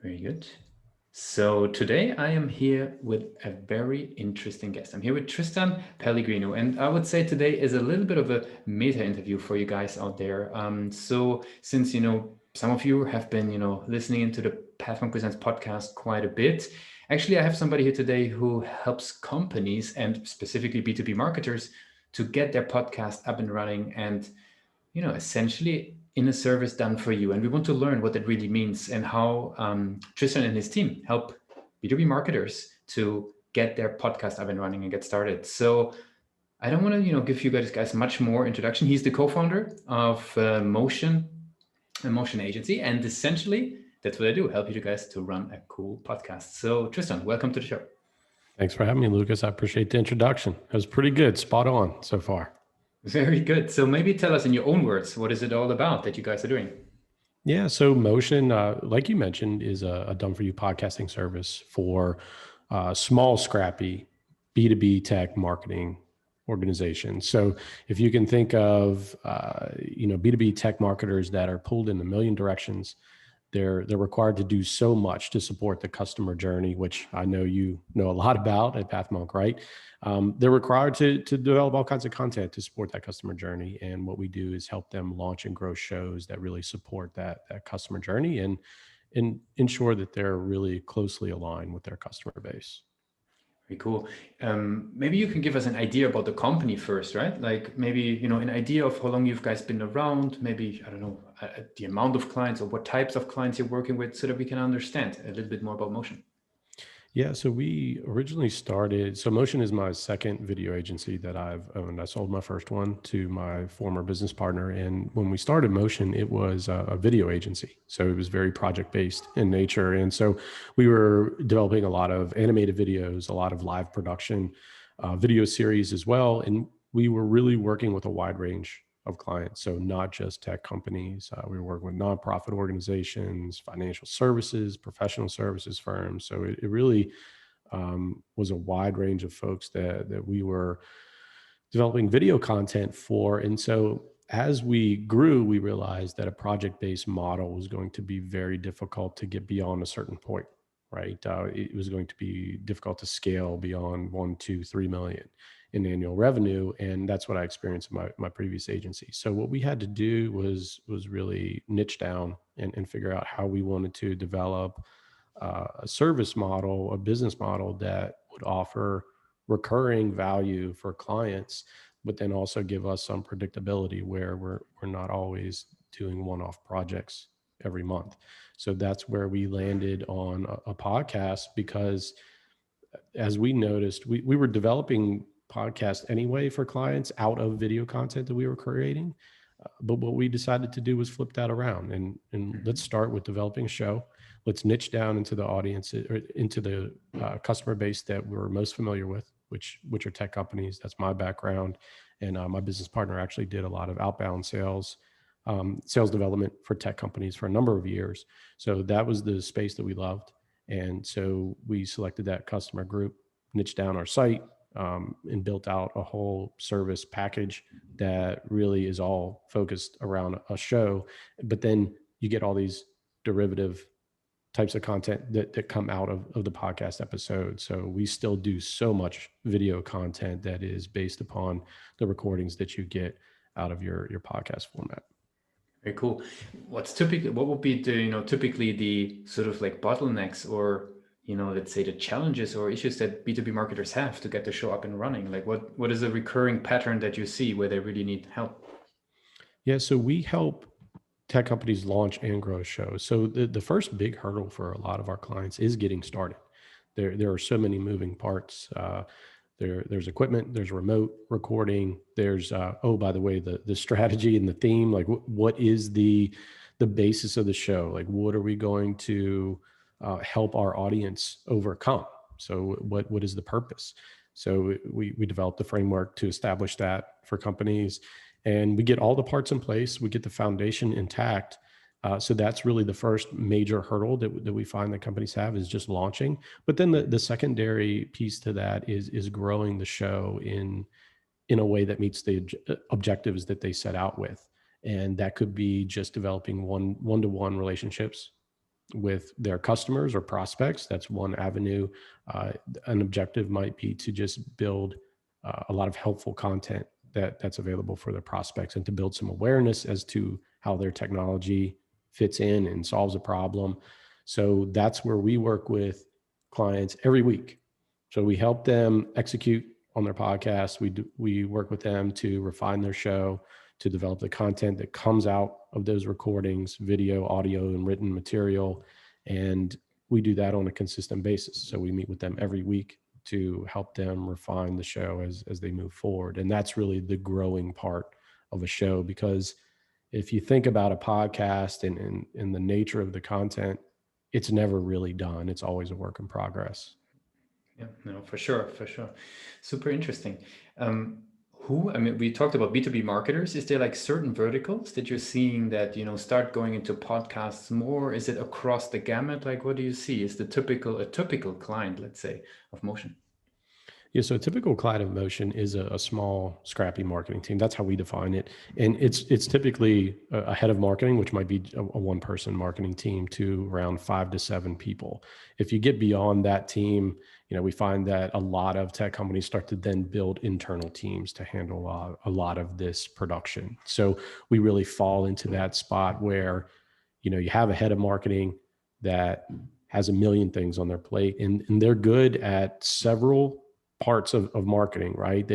Very good. So today I am here with a very interesting guest. I'm here with Tristan Pelligrino, and I would say today is a little bit of a meta interview for you guys out there. So since some of you have been listening into the Pathmark Presents podcast quite a bit, actually I have somebody here today who helps companies and specifically B2B marketers to get their podcast up and running and essentially in a service done for you. And we want to learn what that really means and how Tristan and his team help B2B marketers to get their podcast up and running and get started. So I don't want to, give you guys much more introduction. He's the co-founder of Motion, a motion agency. And essentially, that's what I do, help you guys to run a cool podcast. So Tristan, welcome to the show. Thanks for having me, Lucas. I appreciate the introduction. It was pretty good, spot on so far. Very good. So maybe tell us in your own words, what is it all about that you guys are doing? Yeah, so Motion, like you mentioned, is a done-for-you podcasting service for small, scrappy B2B tech marketing organizations. So if you can think of, B2B tech marketers that are pulled in a million directions, they're required to do so much to support the customer journey, which I know you know a lot about at Pathmark, right? They're required to develop all kinds of content to support that customer journey. And what we do is help them launch and grow shows that really support that customer journey and ensure that they're really closely aligned with their customer base. Very cool. Maybe you can give us an idea about the company first, right? Like maybe, an idea of how long you guys been around, maybe, I don't know, the amount of clients or what types of clients you're working with so that we can understand a little bit more about Motion. Yeah, so we originally started, so Motion is my second video agency that I've owned. I sold my first one to my former business partner. And when we started Motion, it was a video agency. So it was very project-based in nature. And so we were developing a lot of animated videos, a lot of live production, video series as well. And we were really working with a wide range of clients. So not just tech companies. We were working with nonprofit organizations, financial services, professional services firms. So it really was a wide range of folks that we were developing video content for. And so as we grew, we realized that a project-based model was going to be very difficult to get beyond a certain point, right? It was going to be difficult to scale beyond 1, 2, 3 million in annual revenue. And that's what I experienced in my previous agency. So what we had to do was really niche down and figure out how we wanted to develop a service model, a business model that would offer recurring value for clients, but then also give us some predictability where we're not always doing one-off projects every month. So that's where we landed on a podcast, because as we noticed, we were developing podcasts anyway for clients out of video content that we were creating. But what we decided to do was flip that around and let's start with developing a show. Let's niche down into the audience or into the customer base that we're most familiar with, which are tech companies. That's my background. And my business partner actually did a lot of outbound sales development for tech companies for a number of years. So that was the space that we loved. And so we selected that customer group, niched down our site, and built out a whole service package that really is all focused around a show. But then you get all these derivative types of content that come out of the podcast episode. So we still do so much video content that is based upon the recordings that you get out of your podcast format. Very cool. What would be the, typically the sort of like bottlenecks or, let's say the challenges or issues that B2B marketers have to get the show up and running? Like what is a recurring pattern that you see where they really need help? Yeah, so we help tech companies launch and grow shows. So the first big hurdle for a lot of our clients is getting started. There are so many moving parts. There's equipment, there's remote recording, there's by the way, the strategy and the theme. Like what is the basis of the show? Like what are we going to help our audience overcome? So what is the purpose? So we developed the framework to establish that for companies, and we get all the parts in place. We get the foundation intact. So that's really the first major hurdle that we find that companies have, is just launching. But then the secondary piece to that is growing the show in a way that meets the objectives that they set out with. And that could be just developing one-to-one relationships with their customers or prospects. That's one avenue. An objective might be to just build a lot of helpful content that's available for their prospects, and to build some awareness as to how their technology fits in and solves a problem. So that's where we work with clients every week. So we help them execute on their podcast. We work with them to refine their show, to develop the content that comes out of those recordings, video, audio, and written material. And we do that on a consistent basis. So we meet with them every week to help them refine the show as they move forward. And that's really the growing part of a show, because if you think about a podcast and the nature of the content, it's never really done. It's always a work in progress. Yeah, no, for sure, for sure. Super interesting. I mean, we talked about B2B marketers. Is there like certain verticals that you're seeing that, start going into podcasts more? Is it across the gamut? Like, what do you see? Is a typical client, let's say, of Motion? Yeah, so a typical client of Motion is a small, scrappy marketing team. That's how we define it, and it's typically a head of marketing, which might be a one-person marketing team, to around 5 to 7 people. If you get beyond that team, we find that a lot of tech companies start to then build internal teams to handle a lot of this production. So we really fall into that spot where, you have a head of marketing that has a million things on their plate, and they're good at several parts of marketing, right?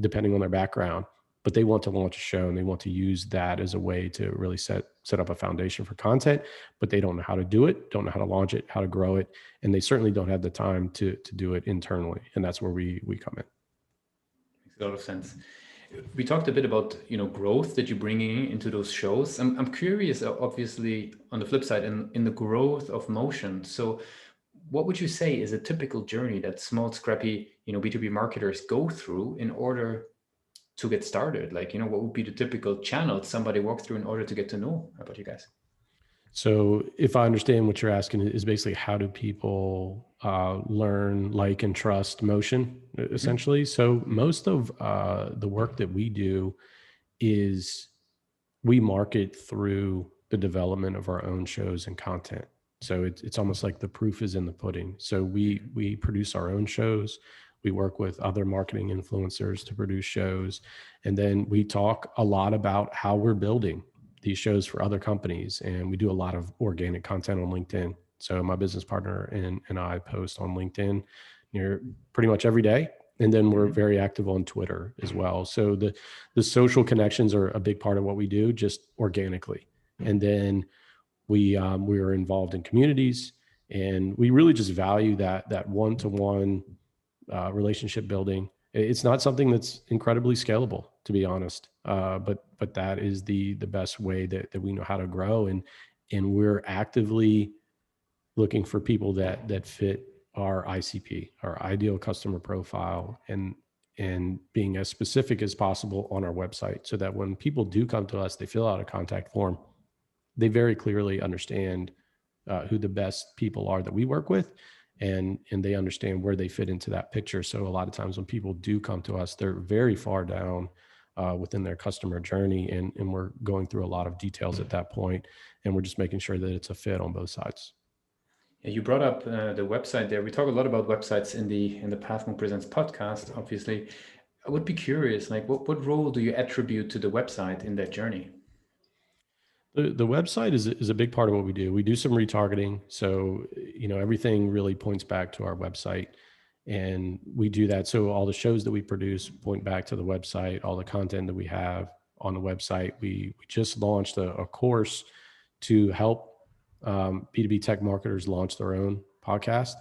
Depending on their background, but they want to launch a show and they want to use that as a way to really set up a foundation for content, but they don't know how to do it, don't know how to launch it, how to grow it. And they certainly don't have the time to do it internally. And that's where we come in. Makes a lot of sense. We talked a bit about growth that you're bringing into those shows. I'm curious, obviously, on the flip side, in the growth of Motion. So what would you say is a typical journey that small, scrappy, B2B marketers go through in order to get started? Like, what would be the typical channel somebody walks through in order to get to know about you guys? So if I understand what you're asking, is basically how do people learn, like, and trust Motion, essentially. So most of the work that we do is we market through the development of our own shows and content. So it's almost like the proof is in the pudding. So we produce our own shows. We work with other marketing influencers to produce shows. And then we talk a lot about how we're building these shows for other companies. And we do a lot of organic content on LinkedIn. So my business partner and I post on LinkedIn pretty much every day. And then we're very active on Twitter as well. So the social connections are a big part of what we do, just organically. And then we are involved in communities, and we really just value that one-to-one relationship building. It's not something that's incredibly scalable, to be honest, but that is the best way that we know how to grow, and we're actively looking for people that fit our ICP, our ideal customer profile, and being as specific as possible on our website, so that when people do come to us, they fill out a contact form, they very clearly understand who the best people are that we work with, and they understand where they fit into that picture. So a lot of times when people do come to us, they're very far down within their customer journey, and we're going through a lot of details at that point, and we're just making sure that it's a fit on both sides. Yeah, you brought up the website there. We talk a lot about websites in the PathMo Presents podcast, obviously. I would be curious, like, what role do you attribute to the website in that journey? The website is a big part of what we do. We do some retargeting. So, everything really points back to our website, and we do that. So all the shows that we produce point back to the website, all the content that we have on the website. We just launched a course to help B2B tech marketers launch their own podcast.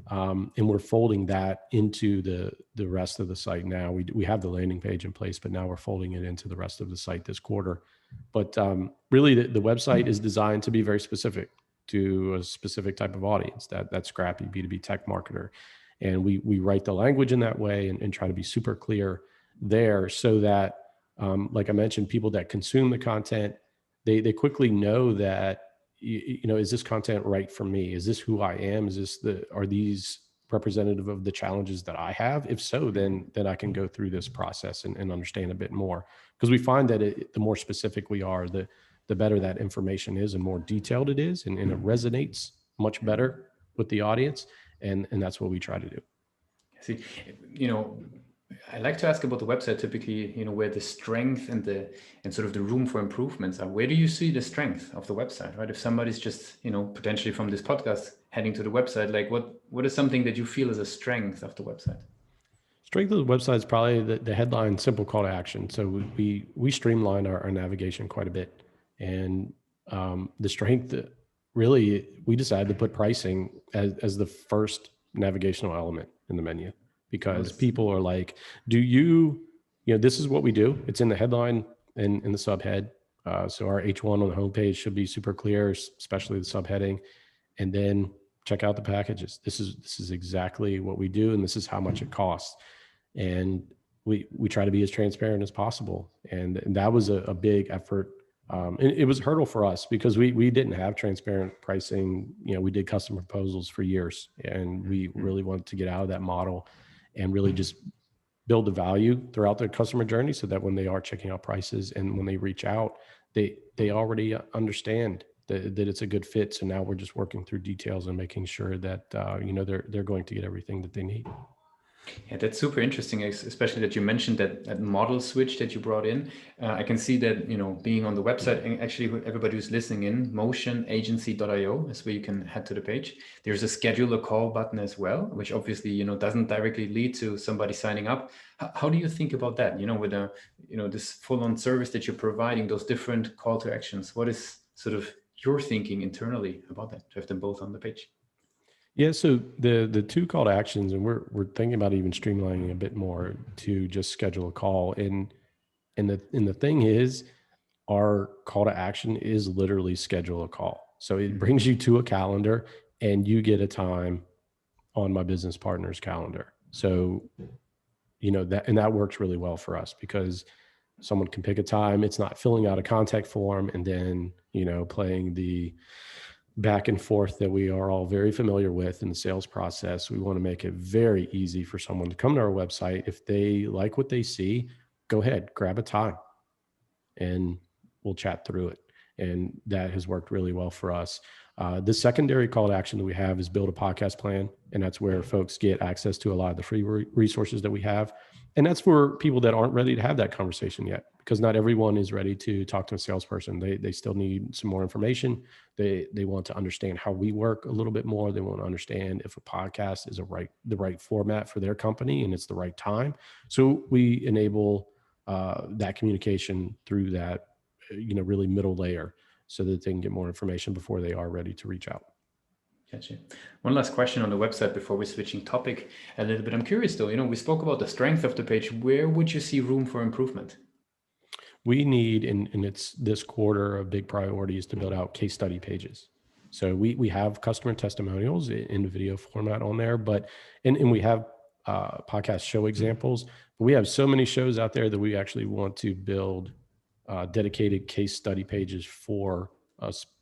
And we're folding that into the rest of the site now. We have the landing page in place, but now we're folding it into the rest of the site this quarter. But really, the website is designed to be very specific to a specific type of audience, that scrappy B2B tech marketer. And we write the language in that way and try to be super clear there, so that, like I mentioned, people that consume the content, they quickly know that, is this content right for me? Is this who I am? Are these representative of the challenges that I have? If so, then I can go through this process and understand a bit more. Because we find that the more specific we are, the better that information is and more detailed it is, and it resonates much better with the audience. And that's what we try to do. See, you know, I like to ask about the website typically, where the strength and sort of the room for improvements are. Where do you see the strength of the website, right? If somebody's just, potentially from this podcast heading to the website, like what is something that you feel is a strength of the website? Strength of the website is probably the headline, simple call to action. So we streamline our navigation quite a bit, and the strength really we decided to put pricing as the first navigational element in the menu, because people are like, do you this is what we do. It's in the headline and in the subhead. So our H1 on the homepage should be super clear, especially the subheading, and then check out the packages. This is exactly what we do, and this is how much it costs. And we try to be as transparent as possible. And that was a big effort. And it was a hurdle for us because we didn't have transparent pricing. We did custom proposals for years, and we really wanted to get out of that model and really just build the value throughout the customer journey, so that when they are checking out prices and when they reach out, they already understand that it's a good fit. So now we're just working through details and making sure that they're going to get everything that they need. Yeah, that's super interesting, especially that you mentioned that model switch that you brought in. I can see that, being on the website, and actually everybody who's listening in, motionagency.io is where you can head to the page. There's a schedule a call button as well, which obviously, doesn't directly lead to somebody signing up. How do you think about that? With this full-on service that you're providing, those different call to actions, what is sort of your thinking internally about that, to have them both on the page? Yeah, so the two call to actions, and we're thinking about even streamlining a bit more to just schedule a call. And the thing is, our call to action is literally schedule a call. So it brings you to a calendar, and you get a time on my business partner's calendar. So that works really well for us, because someone can pick a time. It's not filling out a contact form and then playing the back and forth that we are all very familiar with in the sales process. We want to make it very easy for someone to come to our website. If they like what they see, go ahead, grab a time, and we'll chat through it. And that has worked really well for us. The secondary call to action that we have is build a podcast plan. And that's where folks get access to a lot of the free resources that we have. And that's for people that aren't ready to have that conversation yet, because not everyone is ready to talk to a salesperson. They still need some more information. They want to understand how we work a little bit more. They want to understand if a podcast is the right format for their company and it's the right time. So we enable that communication through that, really middle layer, so that they can get more information before they are ready to reach out. Gotcha. One last question on the website before we're switching topic a little bit. I'm curious though, we spoke about the strength of the page. Where would you see room for improvement? We need, and it's this quarter, a big priority is to build out case study pages. So we have customer testimonials in the video format on there, and we have podcast show examples, but we have so many shows out there that we actually want to build dedicated case study pages for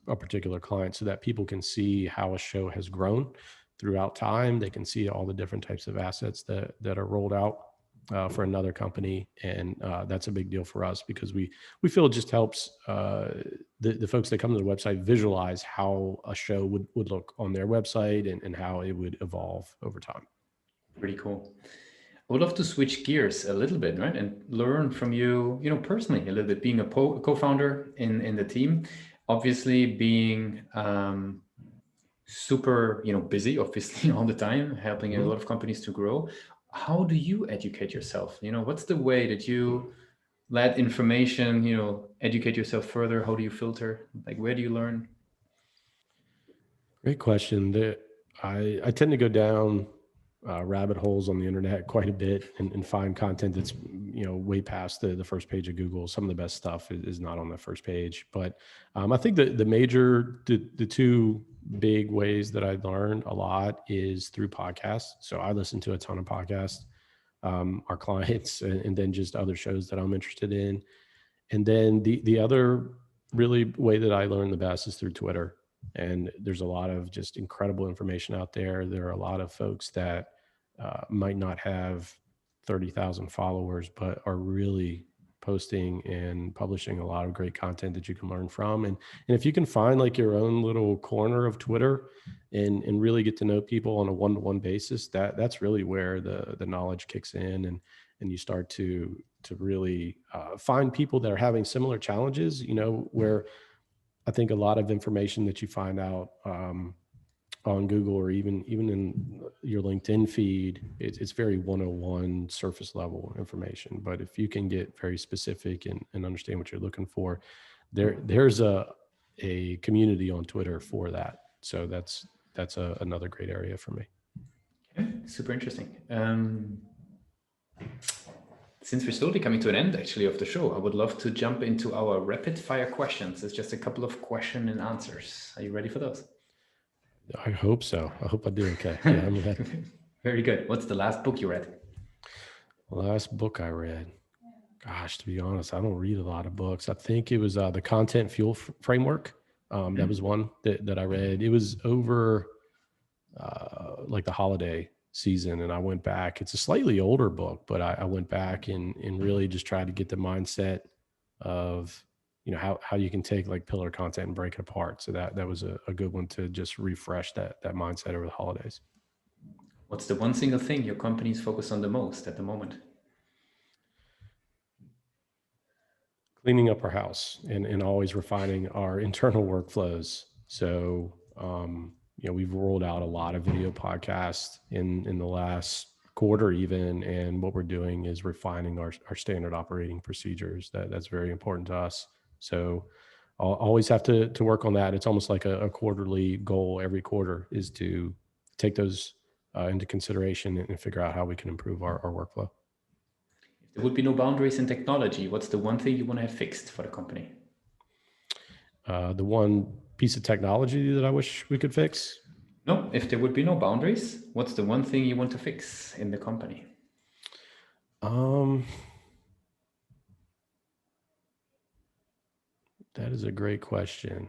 a particular client, so that people can see how a show has grown throughout time. They can see all the different types of assets that are rolled out for another company. And that's a big deal for us, because we feel it just helps the folks that come to the website visualize how a show would look on their website and how it would evolve over time. Pretty cool. I would love to switch gears a little bit, right? And learn from you, personally a little bit, being a co-founder in the team, obviously being super, busy, obviously all the time, helping a lot of companies to grow. How do you educate yourself? What's the way that you let information, educate yourself further? How do you filter? Like, where do you learn? Great question. I tend to go down rabbit holes on the internet quite a bit and find content that's way past the first page of Google. Some of the best stuff is not on the first page, but I think the two big ways that I learned a lot is through podcasts. So I listen to a ton of podcasts, our clients, and then just other shows that I'm interested in. And then the other really way that I learn the best is through Twitter. And there's a lot of just incredible information out there. There are a lot of folks that might not have 30,000 followers, but are really posting and publishing a lot of great content that you can learn from. And if you can find like your own little corner of Twitter and really get to know people on a one-to-one basis, that's really where the knowledge kicks in, and you start to really find people that are having similar challenges, where I think a lot of information that you find out on Google or even in your LinkedIn feed, it's very 101 surface level information. But if you can get very specific and understand what you're looking for, there's a community on Twitter for that. So that's another great area for me. Okay, super interesting. Since we're slowly coming to an end actually of the show, I would love to jump into our rapid fire questions. It's just a couple of question and answers. Are you ready for those? I hope so. I hope I do okay. Yeah, I'm ready. Very good. What's the last book you read? Last book I read. Gosh, to be honest, I don't read a lot of books. I think it was the Content Fuel Framework. That was one that I read. It was over like the holiday season, and I went back. It's a slightly older book, but I went back and really just tried to get the mindset of how you can take like pillar content and break it apart. So that was a good one to just refresh that mindset over the holidays. What's the one single thing your companies focus on the most at the moment? Cleaning up our house and always refining our internal workflows. So we've rolled out a lot of video podcasts in the last quarter even, and what we're doing is refining our standard operating procedures. That's very important to us. So I'll always have to work on that. It's almost like a quarterly goal. Every quarter is to take those into consideration and figure out how we can improve our workflow. If there would be no boundaries in technology, what's the one thing you want to have fixed for the company? The one piece of technology that I wish we could fix? No, if there would be no boundaries, what's the one thing you want to fix in the company? That is a great question.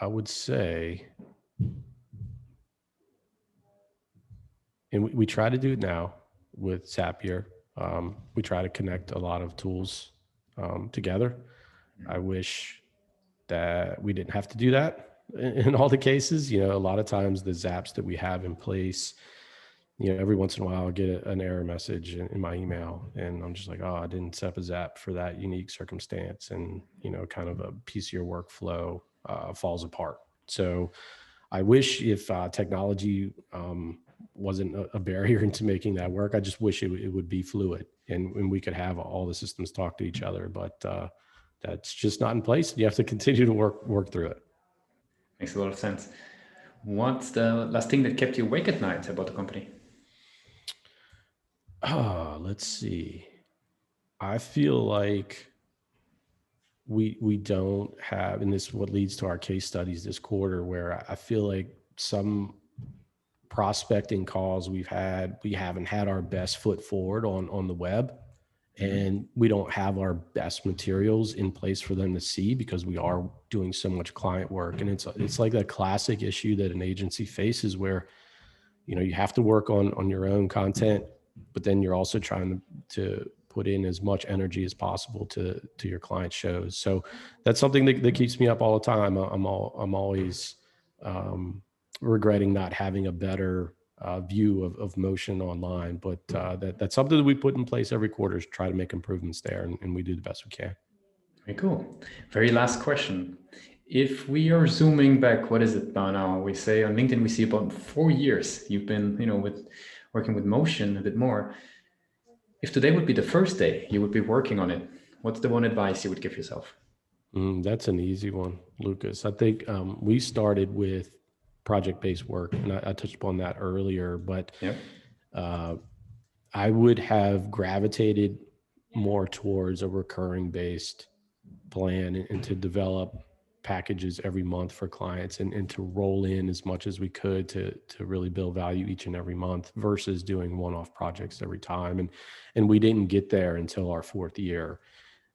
I would say, and we try to do it now with Zapier. We try to connect a lot of tools together. I wish that we didn't have to do that in all the cases. A lot of times the Zaps that we have in place, every once in a while I'll get an error message in my email, and I'm just like, oh, I didn't set up a Zap for that unique circumstance, and kind of a piece of your workflow falls apart. So I wish if technology wasn't a barrier into making that work. I just wish it would be fluid and we could have all the systems talk to each other, but that's just not in place. You have to continue to work through it. Makes a lot of sense. What's the last thing that kept you awake at night about the company? Let's see. I feel like we don't have, and this is what leads to our case studies this quarter, where I feel like some prospecting calls we haven't had our best foot forward on the web, and we don't have our best materials in place for them to see because we are doing so much client work. And it's like that classic issue that an agency faces where you have to work on your own content, but then you're also trying to put in as much energy as possible to your client shows. So that's something that keeps me up all the time. I'm always regretting not having a better view of motion online, but that's something that we put in place every quarter is try to make improvements there, and we do the best we can. Very cool. Very last question. If we are zooming back, what is it now? We say on LinkedIn, we see about 4 years you've been, working with motion a bit more. If today would be the first day you would be working on it, what's the one advice you would give yourself? That's an easy one, Lucas. I think we started with project-based work, and I touched upon that earlier, but Yep. I would have gravitated more towards a recurring based plan and to develop packages every month for clients and to roll in as much as we could to really build value each and every month versus doing one-off projects every time. And we didn't get there until our 4th year.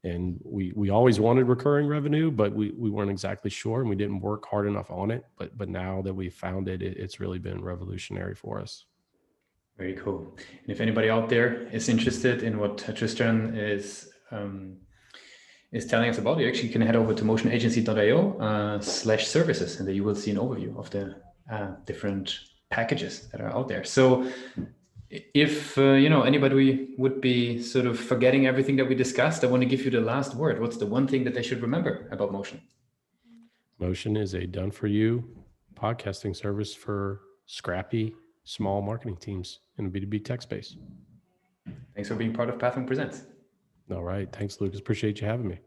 And we always wanted recurring revenue, but we weren't exactly sure, and we didn't work hard enough on it. But now that we've found it, it's really been revolutionary for us. Very cool. And if anybody out there is interested in what Tristan is telling us about, you actually can head over to motionagency.io/services, and there you will see an overview of the different packages that are out there. So if anybody would be sort of forgetting everything that we discussed, I want to give you the last word. What's the one thing that they should remember about Motion? Motion is a done-for-you podcasting service for scrappy, small marketing teams in the B2B tech space. Thanks for being part of Pathwing Presents. All right. Thanks, Lucas. Appreciate you having me.